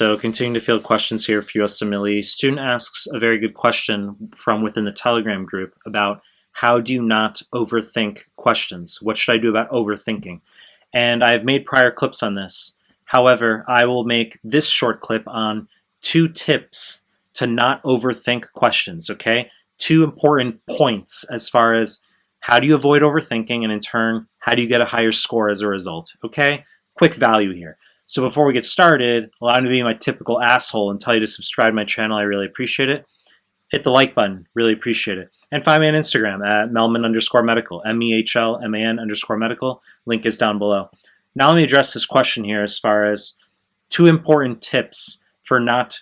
So continuing to field questions here for USMLE, student asks a very good question from within the Telegram group about how do you not overthink questions? What should I do about overthinking? And I've made prior clips on this. However, I will make this short clip on 2 tips to not overthink questions, okay? 2 important points as far as how do you avoid overthinking, and in turn, how do you get a higher score as a result, okay? Quick value here. So before we get started, allow me to be my typical asshole and tell you to subscribe to my channel. I really appreciate it. Hit the like button. Really appreciate it. And find me on Instagram at Melman_medical, MEHLMAN_medical. Link is down below. Now let me address this question here as far as 2 important tips for not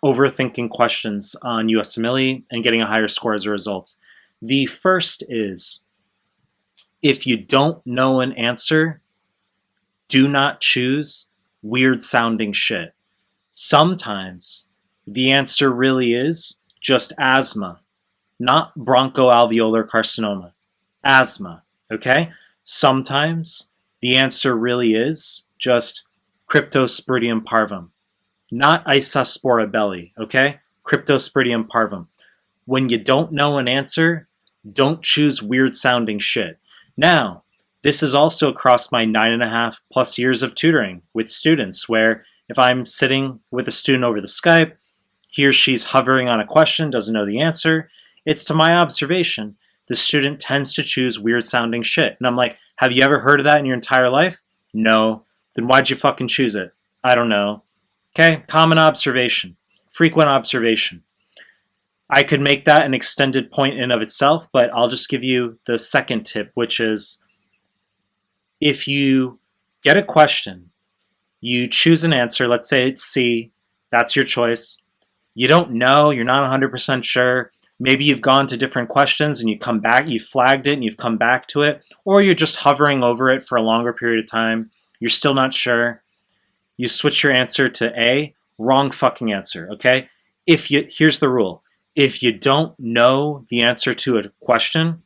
overthinking questions on USMLE and getting a higher score as a result. The first is, if you don't know an answer, do not choose weird sounding shit. Sometimes the answer really is just asthma, not bronchoalveolar carcinoma. Asthma, okay? Sometimes the answer really is just Cryptosporidium parvum, not Isospora belli, okay? Cryptosporidium parvum. When you don't know an answer, don't choose weird sounding shit. Now, this is also across my 9.5+ years of tutoring with students, where if I'm sitting with a student over the Skype, he or she's hovering on a question, doesn't know the answer, it's to my observation, the student tends to choose weird sounding shit. And I'm like, have you ever heard of that in your entire life? No. Then why'd you fucking choose it? I don't know. Okay, common observation, frequent observation. I could make that an extended point in of itself, but I'll just give you the second tip, which is, if you get a question, you choose an answer, let's say it's C, that's your choice. You don't know, you're not 100% sure. Maybe you've gone to different questions and you come back, you flagged it and you've come back to it, or you're just hovering over it for a longer period of time. You're still not sure. You switch your answer to A, wrong fucking answer, okay? Here's the rule. If you don't know the answer to a question,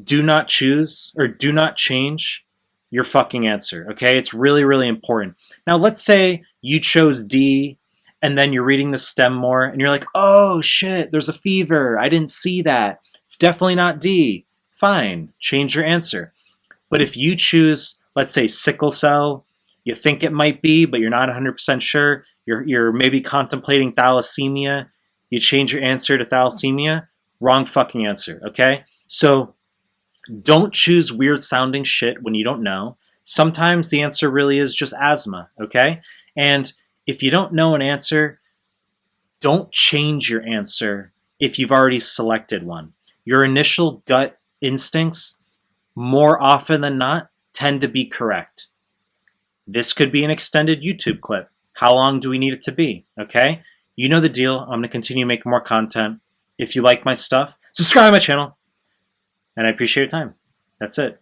do not choose or do not change your fucking answer, okay? It's really, really important. Now, let's say you chose D and then you're reading the stem more and you're like, oh shit, there's a fever. I didn't see that. It's definitely not D. Fine, change your answer. But if you choose, let's say sickle cell, you think it might be, but you're not 100% sure, you're maybe contemplating thalassemia, you change your answer to thalassemia, wrong fucking answer, okay? So don't choose weird sounding shit when you don't know. Sometimes the answer really is just asthma, okay? And if you don't know an answer, don't change your answer if you've already selected one. Your initial gut instincts, more often than not, tend to be correct. This could be an extended YouTube clip. How long do we need it to be, okay? You know the deal. I'm going to continue making more content. If you like my stuff, subscribe to my channel. And I appreciate your time. That's it.